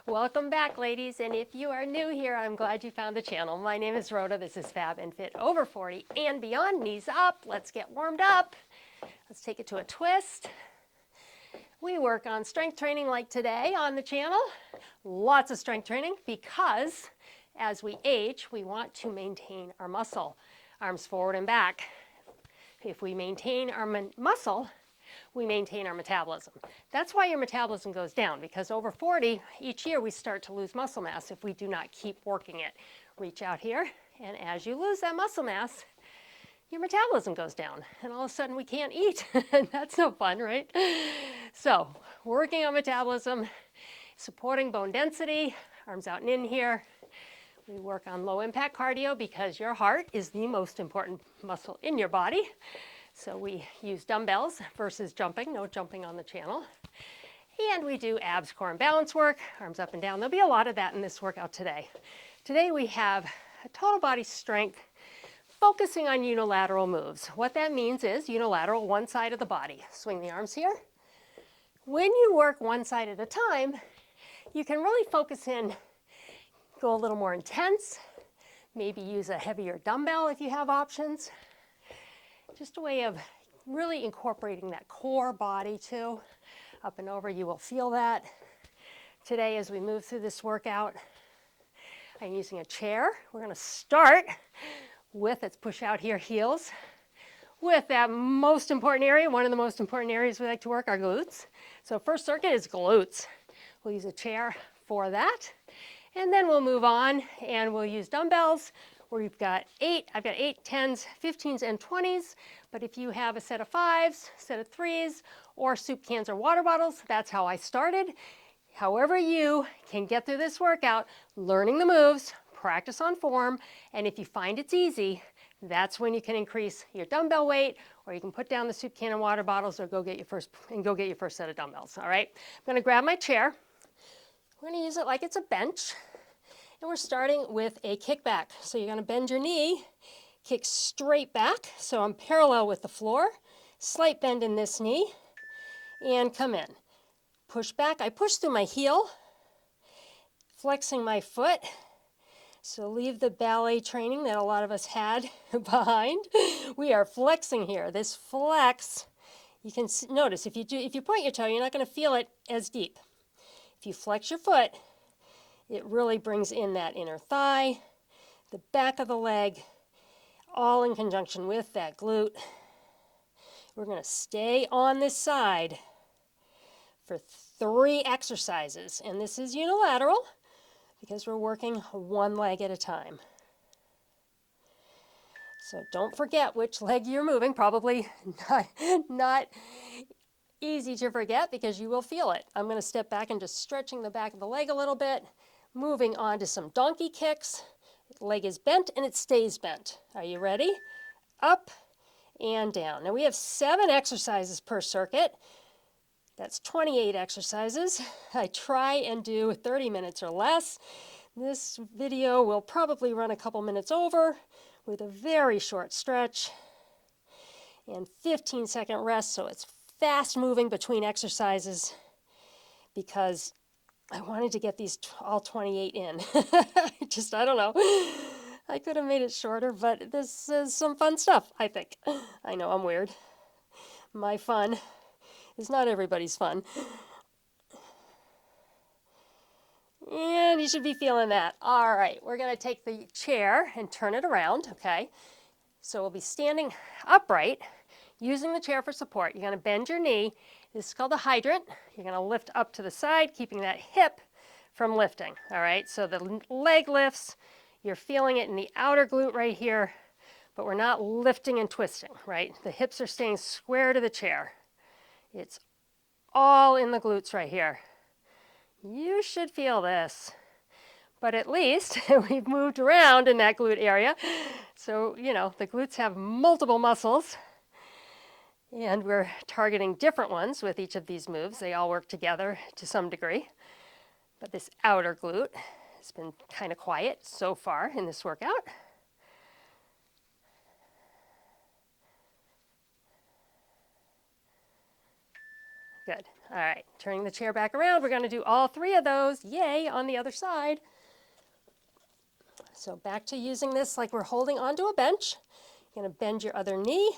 Welcome back, ladies, and if you are new here, I'm glad you found the channel. My name is Rhoda. This is Fab and Fit over 40 and beyond. Knees up. Let's get warmed up. Let's take it to a twist. We work on strength training like today on the channel. Lots of strength training because as we age, we want to maintain our muscle. Arms forward and back. If we maintain our muscle, we maintain our metabolism. That's why your metabolism goes down, because over 40, each year we start to lose muscle mass if we do not keep working it. Reach out here, and as you lose that muscle mass, your metabolism goes down, and all of a sudden we can't eat. That's no fun, right? So, working on metabolism, supporting bone density, arms out and in here. We work on low impact cardio because your heart is the most important muscle in your body. So we use dumbbells versus jumping, no jumping on the channel. And we do abs, core, and balance work, arms up and down. There'll be a lot of that in this workout today. Today we have a total body strength focusing on unilateral moves. What that means is unilateral, one side of the body. Swing the arms here. When you work one side at a time, you can really focus in, go a little more intense, maybe use a heavier dumbbell if you have options. Just a way of really incorporating that core body too. Up and over, you will feel that. Today, as we move through this workout, I'm using a chair. We're going to start with, let's push out here, heels. With that most important area, one of the most important areas we like to work, our glutes. So first circuit is glutes. We'll use a chair for that. And then we'll move on and we'll use dumbbells. We've got I've got 8, 10s, 15s, and 20s, but if you have a set of 5s, set of 3s, or soup cans or water bottles, that's how I started. However you can get through this workout, learning the moves, practice on form, and if you find it's easy, that's when you can increase your dumbbell weight, or you can put down the soup can and water bottles, or go get your first set of dumbbells, all right? I'm gonna grab my chair. We're gonna use it like it's a bench. And we're starting with a kickback. So you're going to bend your knee, kick straight back. So I'm parallel with the floor. Slight bend in this knee. And come in. Push back. I push through my heel, flexing my foot. So leave the ballet training that a lot of us had behind. We are flexing here. This flex, you can notice if you point your toe, you're not going to feel it as deep. If you flex your foot, it really brings in that inner thigh, the back of the leg, all in conjunction with that glute. We're going to stay on this side for 3 exercises. And this is unilateral because we're working one leg at a time. So don't forget which leg you're moving. Probably not easy to forget because you will feel it. I'm going to step back and just stretching the back of the leg a little bit. Moving on to some donkey kicks. Leg is bent and it stays bent. Are you ready? Up and down. Now we have 7 exercises per circuit. That's 28 exercises. I try and do 30 minutes or less. This video will probably run a couple minutes over with a very short stretch and 15-second rest, so it's fast moving between exercises because I wanted to get these all 28 in. I don't know. I could have made it shorter, but this is some fun stuff, I think. I know I'm weird. My fun is not everybody's fun. And you should be feeling that. All right, we're going to take the chair and turn it around, okay? So we'll be standing upright, using the chair for support. You're going to bend your knee. This is called a hydrant. You're going to lift up to the side, keeping that hip from lifting. All right, so the leg lifts. You're feeling it in the outer glute right here, but we're not lifting and twisting, right? The hips are staying square to the chair. It's all in the glutes right here. You should feel this, but at least we've moved around in that glute area. So, you know, the glutes have multiple muscles. And we're targeting different ones with each of these moves. They all work together to some degree. But this outer glute has been kind of quiet so far in this workout. Good. All right, turning the chair back around. We're going to do all 3 of those. Yay, on the other side. So back to using this like we're holding onto a bench. You're going to bend your other knee,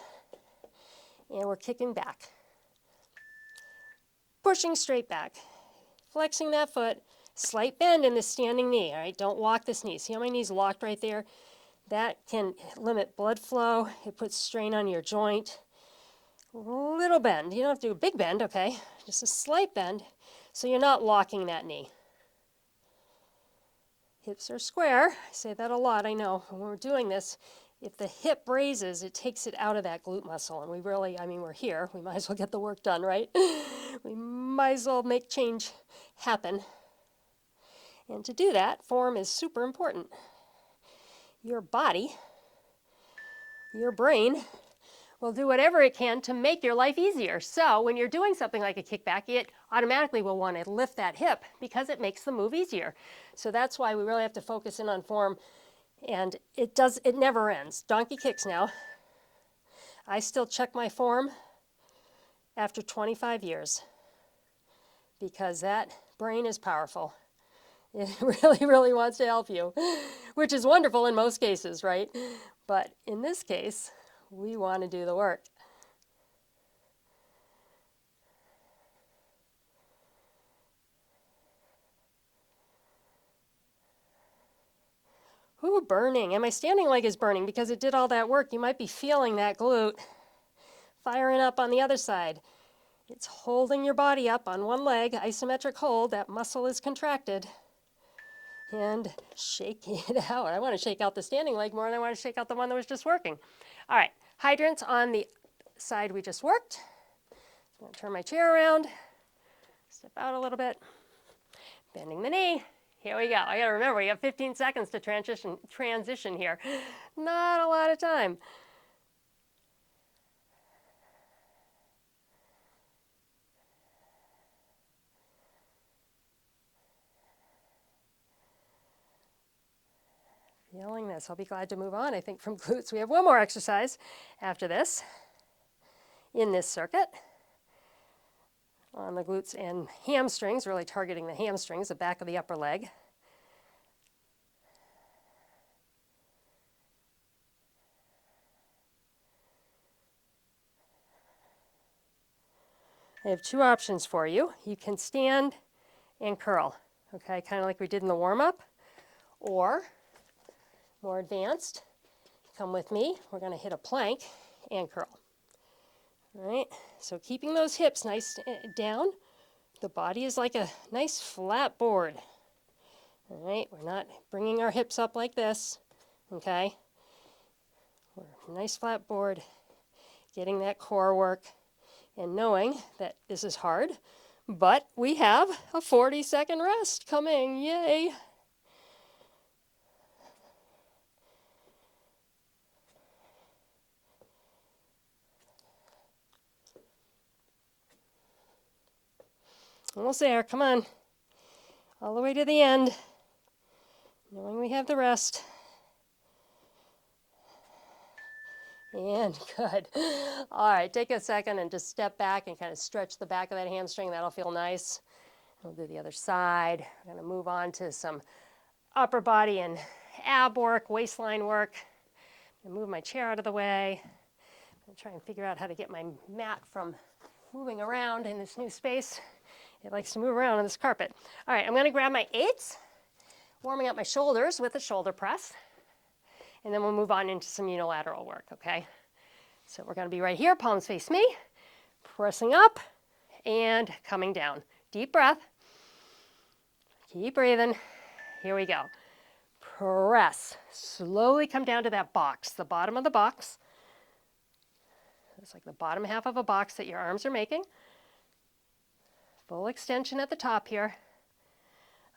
and we're kicking back. Pushing straight back. Flexing that foot. Slight bend in the standing knee. All right, don't lock this knee. See how my knee's locked right there? That can limit blood flow. It puts strain on your joint. Little bend. You don't have to do a big bend, okay? Just a slight bend so you're not locking that knee. Hips are square. I say that a lot, I know. When we're doing this, if the hip raises, it takes it out of that glute muscle. And we really, I mean, we're here. We might as well get the work done, right? We might as well make change happen. And to do that, form is super important. Your body, your brain, will do whatever it can to make your life easier. So when you're doing something like a kickback, it automatically will want to lift that hip because it makes the move easier. So that's why we really have to focus in on form. And it never ends. Donkey kicks now. I still check my form after 25 years because that brain is powerful. It really, really wants to help you, which is wonderful in most cases, right? But in this case, we want to do the work. Ooh, burning. And my standing leg is burning because it did all that work. You might be feeling that glute firing up on the other side. It's holding your body up on one leg, isometric hold. That muscle is contracted. And shaking it out. I want to shake out the standing leg more than I want to shake out the one that was just working. All right, hydrants on the side we just worked. I'm going to turn my chair around, step out a little bit, bending the knee. Here we go. I got to remember, we have 15 seconds to transition here. Not a lot of time. Feeling this. I'll be glad to move on, I think, from glutes. We have one more exercise after this in this circuit on the glutes and hamstrings, really targeting the hamstrings, the back of the upper leg. I have 2 options for you. You can stand and curl, okay, kind of like we did in the warm-up, or more advanced, come with me, we're going to hit a plank and curl. All right, so keeping those hips nice down, the body is like a nice flat board. All right, we're not bringing our hips up like this, okay? We're a nice flat board, getting that core work, and knowing that this is hard, but we have a 40-second rest coming, yay! Almost there, come on. All the way to the end, knowing we have the rest. And good. All right, take a second and just step back and kind of stretch the back of that hamstring. That'll feel nice. We'll do the other side. We're going to move on to some upper body and ab work, waistline work. I'm going to move my chair out of the way. I'm going to try and figure out how to get my mat from moving around in this new space. It likes to move around on this carpet. All right, I'm going to grab my 8s, warming up my shoulders with a shoulder press, and then we'll move on into some unilateral work, okay? So we're going to be right here, palms face me, pressing up and coming down. Deep breath. Keep breathing. Here we go. Press. Slowly come down to that box, the bottom of the box. It's like the bottom half of a box that your arms are making. Full extension at the top here.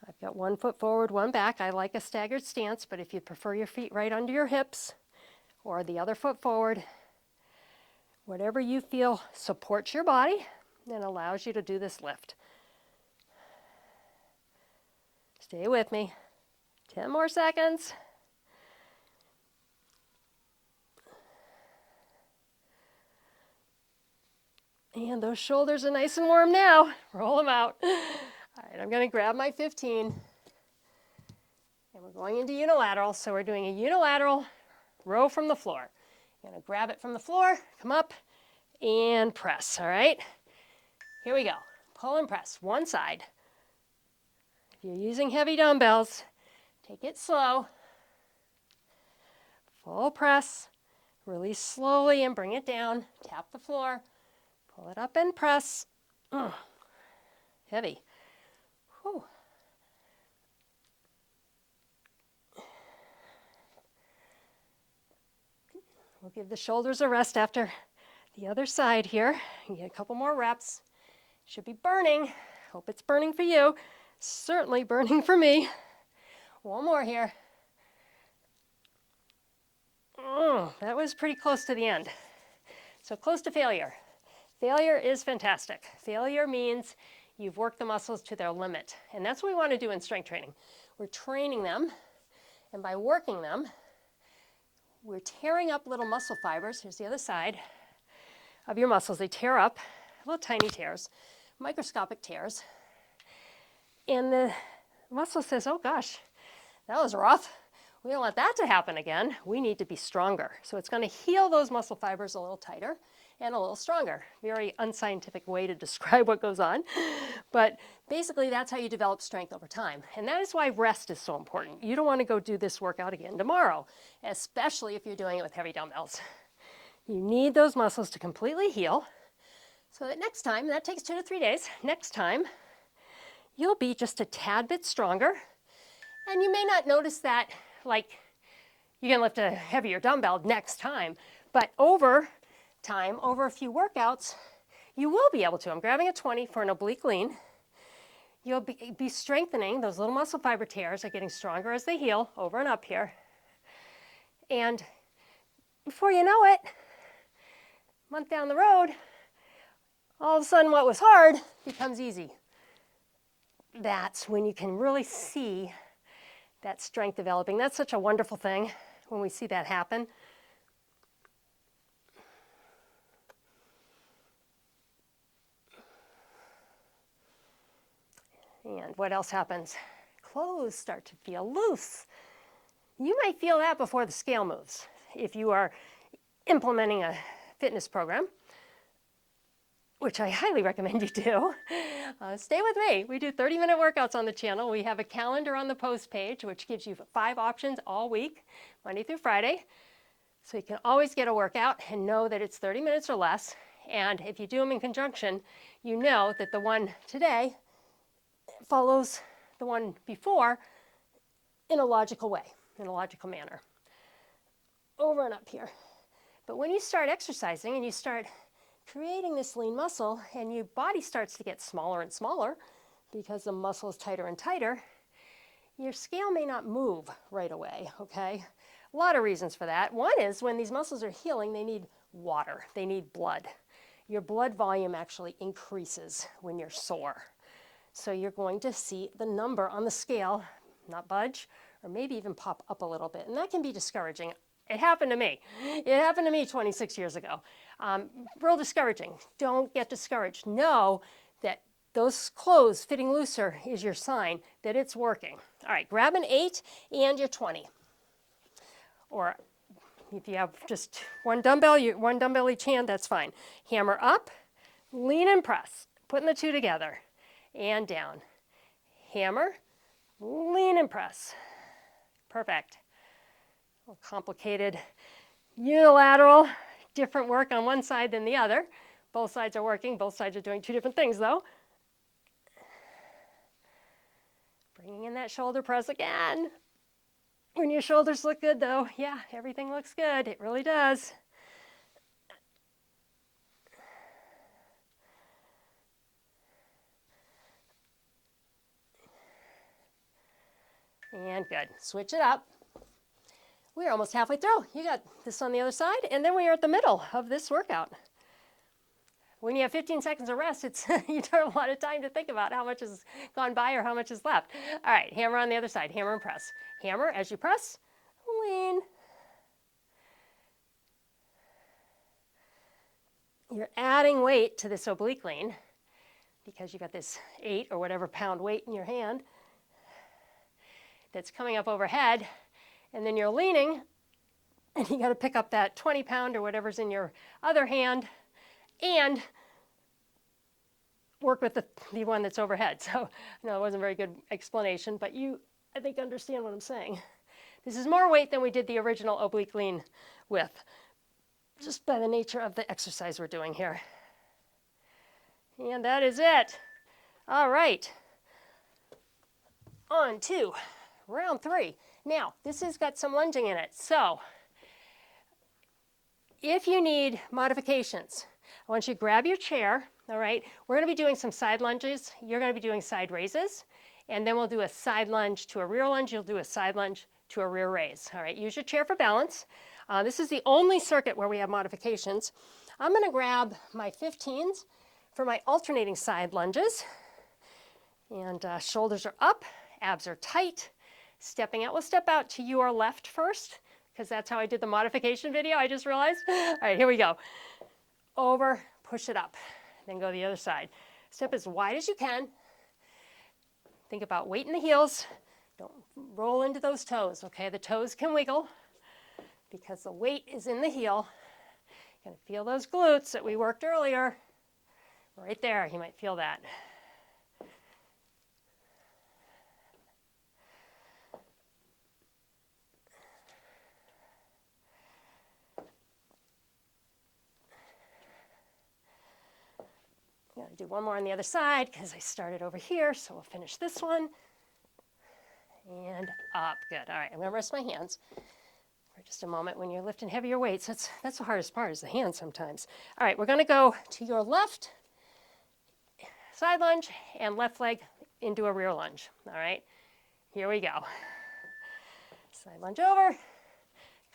I've got 1 foot forward, 1 back. I like a staggered stance, but if you prefer your feet right under your hips or the other foot forward, whatever you feel supports your body and allows you to do this lift. Stay with me. 10 more seconds. And those shoulders are nice and warm now. Roll them out. All right, I'm going to grab my 15. And we're going into unilateral. So we're doing a unilateral row from the floor. You're going to grab it from the floor, come up, and press, all right? Here we go. Pull and press, one side. If you're using heavy dumbbells, take it slow. Full press. Release slowly and bring it down. Tap the floor. Pull it up and press. Heavy. Whew. We'll give the shoulders a rest after the other side here. You get a couple more reps. Should be burning. Hope it's burning for you. Certainly burning for me. One more here. That was pretty close to the end. So close to failure. Failure is fantastic. Failure means you've worked the muscles to their limit. And that's what we want to do in strength training. We're training them, and by working them, we're tearing up little muscle fibers. Here's the other side of your muscles. They tear up, little tiny tears, microscopic tears. And the muscle says, oh gosh, that was rough. We don't want that to happen again. We need to be stronger. So it's going to heal those muscle fibers a little tighter and a little stronger. Very unscientific way to describe what goes on. But basically, that's how you develop strength over time. And that is why rest is so important. You don't want to go do this workout again tomorrow, especially if you're doing it with heavy dumbbells. You need those muscles to completely heal so that next time, that takes 2 to 3 days, next time, you'll be just a tad bit stronger. And you may not notice that, like, you can lift a heavier dumbbell next time, but over time, over a few workouts, you will be able to. I'm grabbing a 20 for an oblique lean. You'll be strengthening. Those little muscle fiber tears are getting stronger as they heal, over and up here. And before you know it, a month down the road, all of a sudden what was hard becomes easy. That's when you can really see that strength developing. That's such a wonderful thing when we see that happen. And what else happens? Clothes start to feel loose. You might feel that before the scale moves if you are implementing a fitness program, which I highly recommend you do. Stay with me. We do 30-minute workouts on the channel. We have a calendar on the post page, which gives you 5 options all week, Monday through Friday. So you can always get a workout and know that it's 30 minutes or less. And if you do them in conjunction, you know that the one today follows the one before in a logical way, in a logical manner. Over and up here. But when you start exercising and you start creating this lean muscle and your body starts to get smaller and smaller because the muscle is tighter and tighter, your scale may not move right away, okay? A lot of reasons for that. One is when these muscles are healing, they need water, they need blood. Your blood volume actually increases when you're sore. So you're going to see the number on the scale not budge or maybe even pop up a little bit. And that can be discouraging. It happened to me. It happened to me 26 years ago. Real discouraging. Don't get discouraged. Know that those clothes fitting looser is your sign that it's working. All right, grab an 8 and your 20. Or if you have just one dumbbell each hand, that's fine. Hammer up, lean and press. Putting the two together. And down. Hammer, lean and press. Perfect. A little complicated unilateral, different work on one side than the other. Both sides are working. Both sides are doing 2 different things though. Bringing in that shoulder press again. When your shoulders look good though, yeah, everything looks good. It really does. And good. Switch it up. We're almost halfway through. You got this on the other side, and then we are at the middle of this workout. When you have 15 seconds of rest, you don't have a lot of time to think about how much has gone by or how much is left. All right, hammer on the other side. Hammer and press. Hammer as you press. Lean. you're adding weight to this oblique lean because you got this 8 or whatever pound weight in your hand that's coming up overhead, and then you're leaning, and you got to pick up that 20 pound or whatever's in your other hand and work with the one that's overhead. So I know it wasn't a very good explanation, but you, I think, understand what I'm saying. This is more weight than we did the original oblique lean with, just by the nature of the exercise we're doing here. And that is it. All right. On to round 3. Now, this has got some lunging in it. So if you need modifications, I want you to grab your chair. All right, we're going to be doing some side lunges. You're going to be doing side raises, and then we'll do a side lunge to a rear lunge. You'll do a side lunge to a rear raise. All right, use your chair for balance. This is the only circuit where we have modifications. I'm going to grab my 15s for my alternating side lunges, and shoulders are up, abs are tight. Stepping out, we'll step out to your left first, because that's how I did the modification video, I just realized. All right, here we go. Over, push it up. Then go the other side. Step as wide as you can. Think about weight in the heels. Don't roll into those toes, okay? The toes can wiggle because the weight is in the heel. You're going to feel those glutes that we worked earlier. Right there, you might feel that. I'm going to do one more on the other side because I started over here, so we'll finish this one. And up, good. All right, I'm going to rest my hands for just a moment. When you're lifting heavier weights, that's the hardest part, is the hands sometimes. All right, we're going to go to your left side lunge and left leg into a rear lunge. All right, here we go. Side lunge over,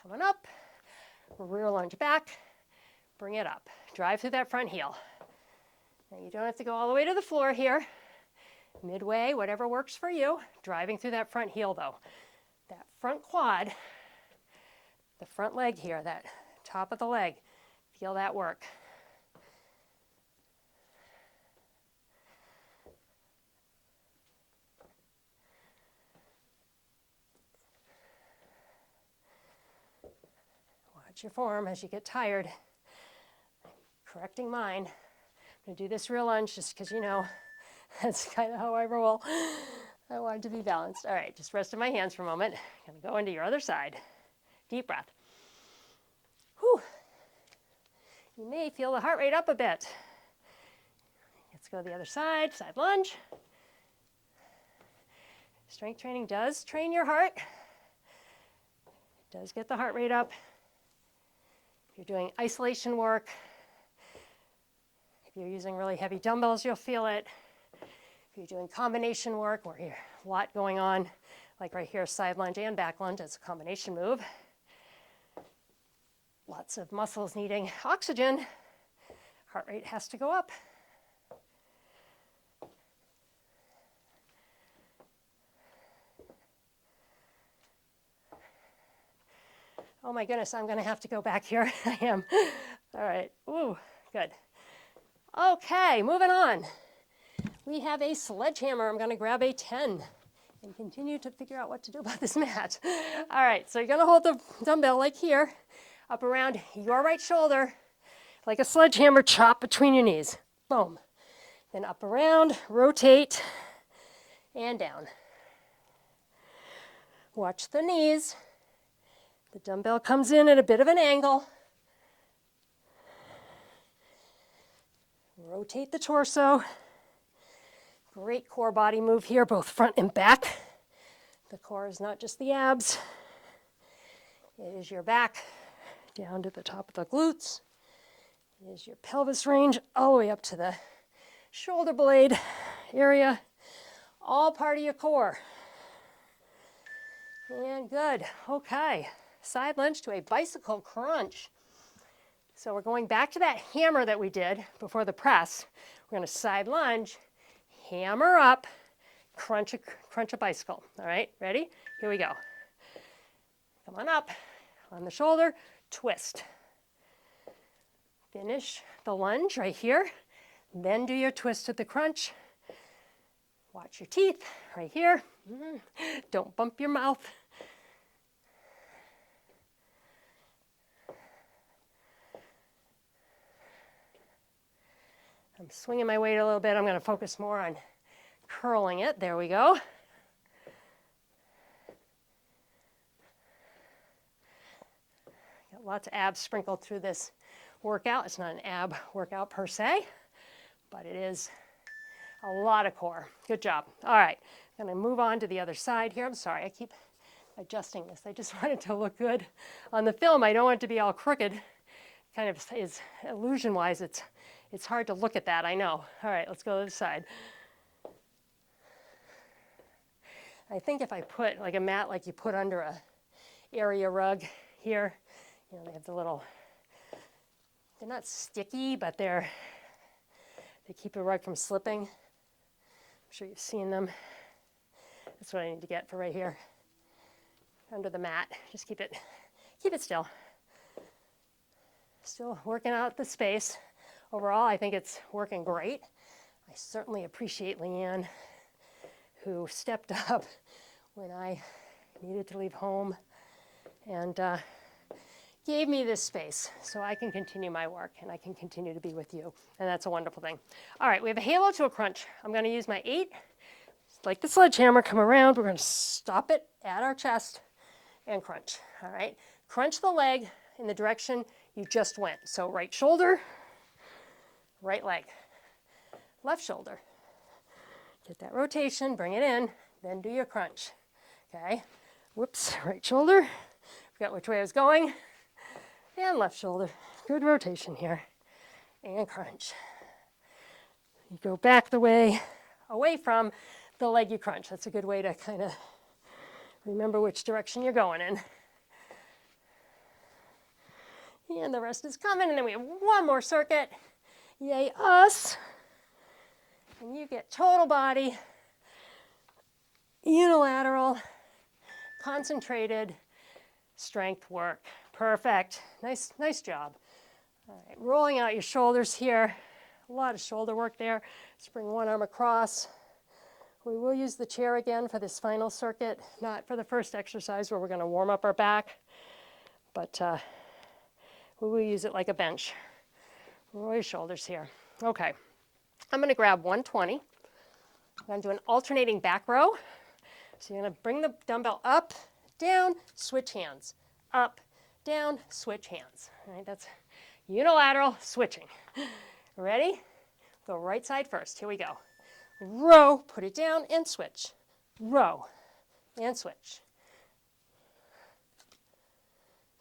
coming up, rear lunge back, bring it up. Drive through that front heel. Now you don't have to go all the way to the floor here. Midway, whatever works for you. Driving through that front heel though. That front quad, the front leg here, that top of the leg, feel that work. Watch your form as you get tired. Correcting mine. I'm going to do this rear lunge just because, you know, that's kind of how I roll. I want to be balanced. All right, just resting my hands for a moment. I'm going to go into your other side. Deep breath. Whew. You may feel the heart rate up a bit. Let's go to the other side, side lunge. Strength training does train your heart. It does get the heart rate up. If you're doing isolation work, if you're using really heavy dumbbells, you'll feel it. If you're doing combination work where you have a lot going on, like right here, side lunge and back lunge, it's a combination move. Lots of muscles needing oxygen. Heart rate has to go up. Oh my goodness, I'm going to have to go back here. I am. All right. Ooh, good. Okay, moving on. We have a sledgehammer. I'm going to grab a 10 and continue to figure out what to do about this mat. All right, so you're going to hold the dumbbell like here, up around your right shoulder, like a sledgehammer, chop between your knees. Boom. Then up around, rotate, and down. Watch the knees. The dumbbell comes in at a bit of an angle. Rotate the torso. Great core body move here, both front and back. The core is not just the abs. It is your back down to the top of the glutes. It is your pelvis range all the way up to the shoulder blade area. All part of your core. And good. Okay. Side lunge to a bicycle crunch. So we're going back to that hammer that we did before the press. We're going to side lunge, hammer up, crunch a bicycle. All right, ready? Here we go. Come on up, on the shoulder, twist. Finish the lunge right here. Then do your twist to the crunch. Watch your teeth right here. Don't bump your mouth. I'm swinging my weight a little bit. I'm going to focus more on curling it. There we go. Got lots of abs sprinkled through this workout. It's not an ab workout per se, but it is a lot of core. Good job. All right, I'm going to move on to the other side here. I'm sorry, I keep adjusting this. I just want it to look good on the film. I don't want it to be all crooked. Kind of is illusion-wise, it's hard to look at that, I know. All right, let's go to the side. I think if I put like a mat like you put under a area rug here, you know, they have the little, they're not sticky, but they keep a rug from slipping. I'm sure you've seen them. That's what I need to get for right here. Under the mat, just keep it still. Still working out the space. Overall, I think it's working great. I certainly appreciate Leanne, who stepped up when I needed to leave home and gave me this space so I can continue my work and I can continue to be with you. And that's a wonderful thing. All right, we have a halo to a crunch. I'm going to use my 8, like the sledgehammer, come around. We're going to stop it at our chest and crunch. All right, crunch the leg in the direction you just went. So right shoulder, right leg, left shoulder. Get that rotation, bring it in, then do your crunch. Okay, whoops, right shoulder. Forgot which way I was going. And left shoulder. Good rotation here. And crunch. You go back the way, away from the leg you crunch. That's a good way to kind of remember which direction you're going in. And the rest is coming. And then we have one more circuit. Yay us. And you get total body, unilateral, concentrated strength work. Perfect. Nice job. All right, rolling out your shoulders here. A lot of shoulder work there. Just bring one arm across. We will use the chair again for this final circuit, not for the first exercise where we're going to warm up our back, but we will use it like a bench. Roll your shoulders here. Okay, I'm going to grab 120. I'm going to do an alternating back row. So you're going to bring the dumbbell up, down, switch hands. Up, down, switch hands. All right, that's unilateral switching. Ready? Go right side first. Here we go. Row, put it down and switch. Row and switch.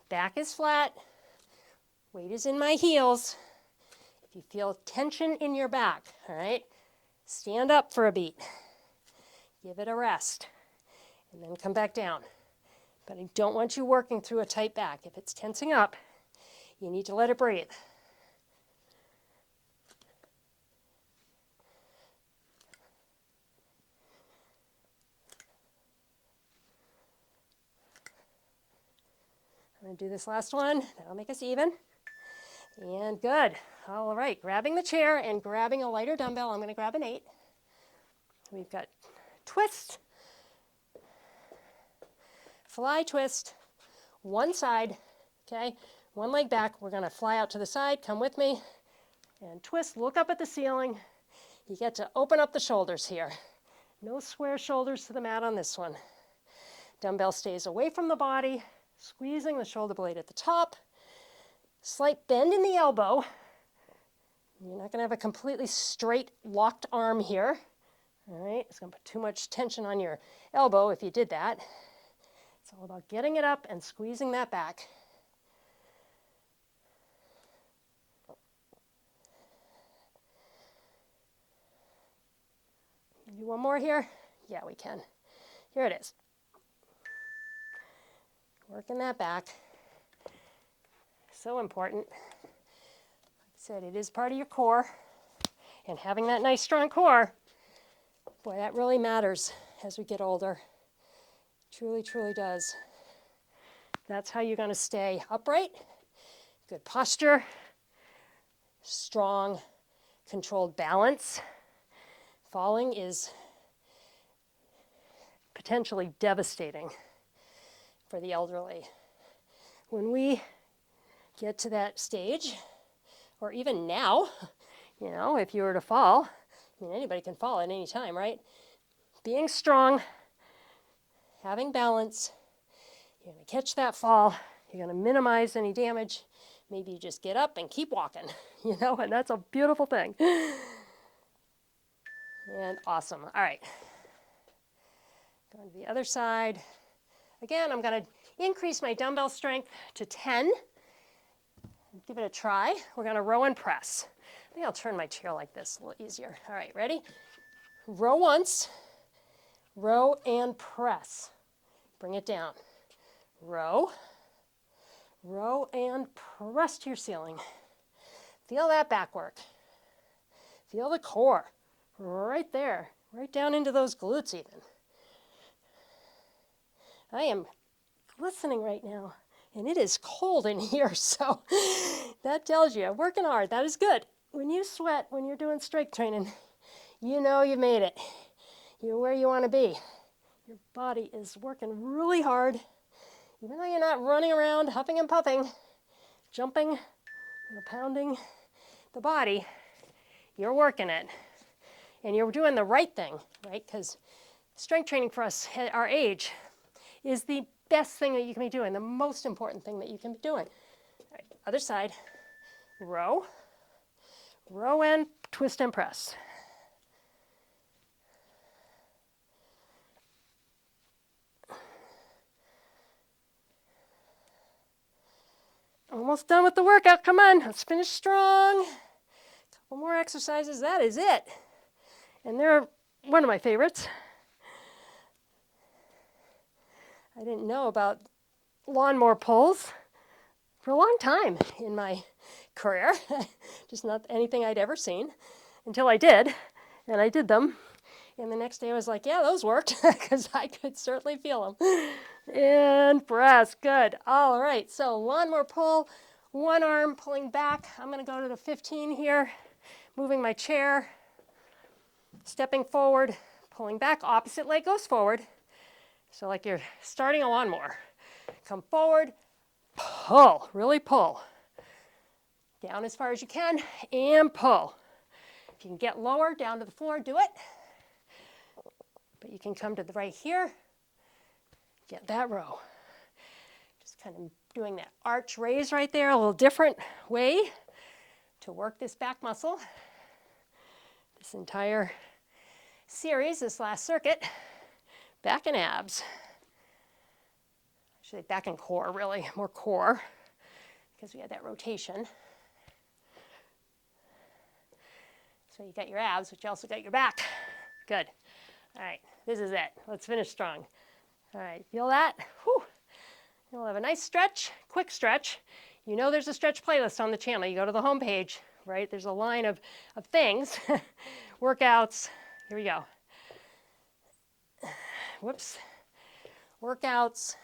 Back is flat. Weight is in my heels. If you feel tension in your back, all right, stand up for a beat. Give it a rest. And then come back down. But I don't want you working through a tight back. If it's tensing up, you need to let it breathe. I'm going to do this last one. That'll make us even. And good. All right, grabbing the chair and grabbing a lighter dumbbell. I'm going to grab an 8. We've got twist, fly twist, one side, okay? One leg back. We're going to fly out to the side. Come with me. And twist, look up at the ceiling. You get to open up the shoulders here. No square shoulders to the mat on this one. Dumbbell stays away from the body, squeezing the shoulder blade at the top. Slight bend in the elbow. You're not going to have a completely straight locked arm here. All right, it's going to put too much tension on your elbow if you did that. It's all about getting it up and squeezing that back. Do one more here? Yeah, we can. Here it is. Working that back. So important. Like I said, it is part of your core. And having that nice strong core, boy, that really matters as we get older. Truly, truly does. That's how you're going to stay upright, good posture, strong, controlled balance. Falling is potentially devastating for the elderly. When we get to that stage, or even now, you know, if you were to fall, I mean, anybody can fall at any time, right? Being strong, having balance, you're going to catch that fall, you're going to minimize any damage. Maybe you just get up and keep walking, you know, and that's a beautiful thing. And awesome. All right. Going to the other side. Again, I'm going to increase my dumbbell strength to 10. Give it a try. We're going to row and press. I think I'll turn my chair like this, a little easier. All right, ready? Row once, row and press. Bring it down. Row, row and press to your ceiling. Feel that back work. Feel the core right there, right down into those glutes even. I am glistening right now, and it is cold in here, so that tells you, working hard, that is good. When you sweat, when you're doing strength training, you know you made it. You're where you want to be. Your body is working really hard. Even though you're not running around, huffing and puffing, jumping, pounding the body, you're working it. And you're doing the right thing, right? Because strength training for us at our age is the best thing that you can be doing, the most important thing that you can be doing. All right, other side, row, row and twist and press. Almost done with the workout, come on, let's finish strong. Couple more exercises, that is it. And they're one of my favorites. I didn't know about lawnmower pulls for a long time in my career. Just not anything I'd ever seen until I did, and I did them. And the next day I was like, yeah, those worked, because I could certainly feel them. And press, good. All right, so lawnmower pull, one arm pulling back. I'm going to go to the 15 here, moving my chair, stepping forward, pulling back, opposite leg goes forward. So like you're starting a lawnmower. Come forward, pull, really pull. Down as far as you can, and pull. If you can get lower, down to the floor, do it. But you can come to the right here, get that row. Just kind of doing that arch raise right there, a little different way to work this back muscle. This entire series, this last circuit, back and abs. Actually, back and core, really, more core, because we had that rotation. So you got your abs, but you also got your back. Good. All right, this is it. Let's finish strong. All right, feel that? Whew. You'll have a nice stretch, quick stretch. You know there's a stretch playlist on the channel. You go to the home page, right? There's a line of things, workouts. Here we go. Whoops. Workouts.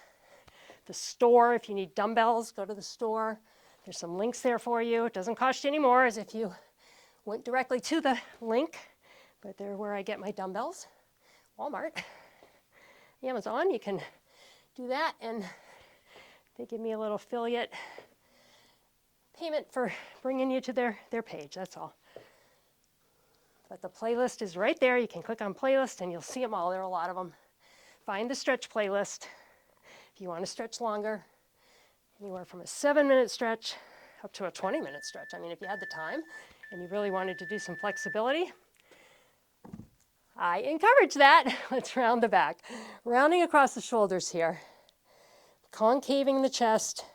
The store, if you need dumbbells, go to the store. There's some links there for you. It doesn't cost you any more as if you went directly to the link, but they're where I get my dumbbells. Walmart, Amazon, you can do that, and they give me a little affiliate payment for bringing you to their page, that's all. But the playlist is right there. You can click on playlist and you'll see them all. There are a lot of them. Find the stretch playlist if you want to stretch longer, anywhere from a 7-minute stretch up to a 20-minute stretch. I mean, if you had the time and you really wanted to do some flexibility, I encourage that. Let's round the back. Rounding across the shoulders here. Concaving the chest.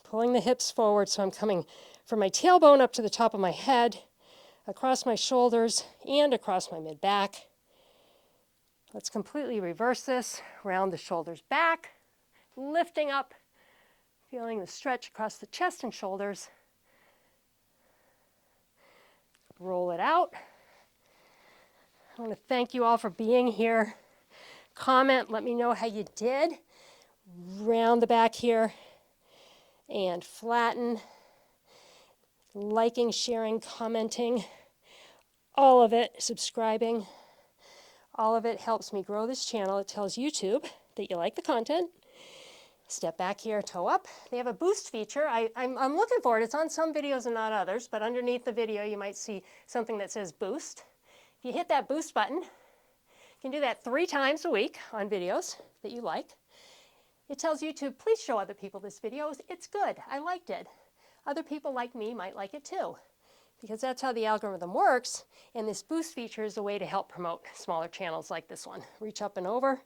Pulling the hips forward so I'm coming from my tailbone up to the top of my head, across my shoulders, and across my mid-back. Let's completely reverse this. Round the shoulders back. Lifting up. Feeling the stretch across the chest and shoulders. Roll it out. I want to thank you all for being here. Comment, let me know how you did. Round the back here and flatten. liking, sharing, commenting, all of it, subscribing. All of it helps me grow this channel. It tells YouTube that you like the content. Step back here, toe up. They have a boost feature. I'm looking for it. It's on some videos and not others, but underneath the video you might see something that says boost. If you hit that boost button, you can do that 3 times a week on videos that you like. It tells YouTube, please show other people this video. It's good. I liked it. Other people like me might like it too, because that's how the algorithm works, and this boost feature is a way to help promote smaller channels like this one. Reach up and over.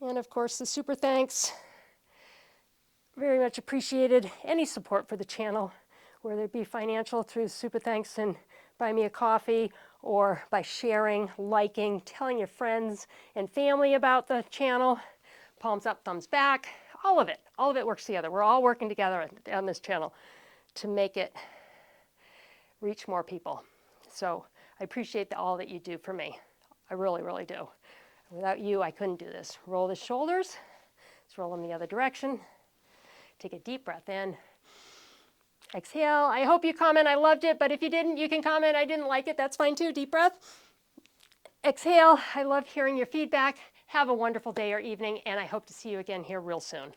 And of course, the super thanks. Very much appreciated. Any support for the channel, whether it be financial through super thanks and buy me a coffee, or by sharing, liking, telling your friends and family about the channel. Palms up, thumbs back, all of it works together. We're all working together on this channel to make it reach more people. So I appreciate all that you do for me. I really, really do. Without you, I couldn't do this. Roll the shoulders. Let's roll them the other direction. Take a deep breath in. Exhale. I hope you comment, I loved it, but if you didn't, you can comment, I didn't like it. That's fine too. Deep breath. Exhale. I love hearing your feedback. Have a wonderful day or evening, and I hope to see you again here real soon.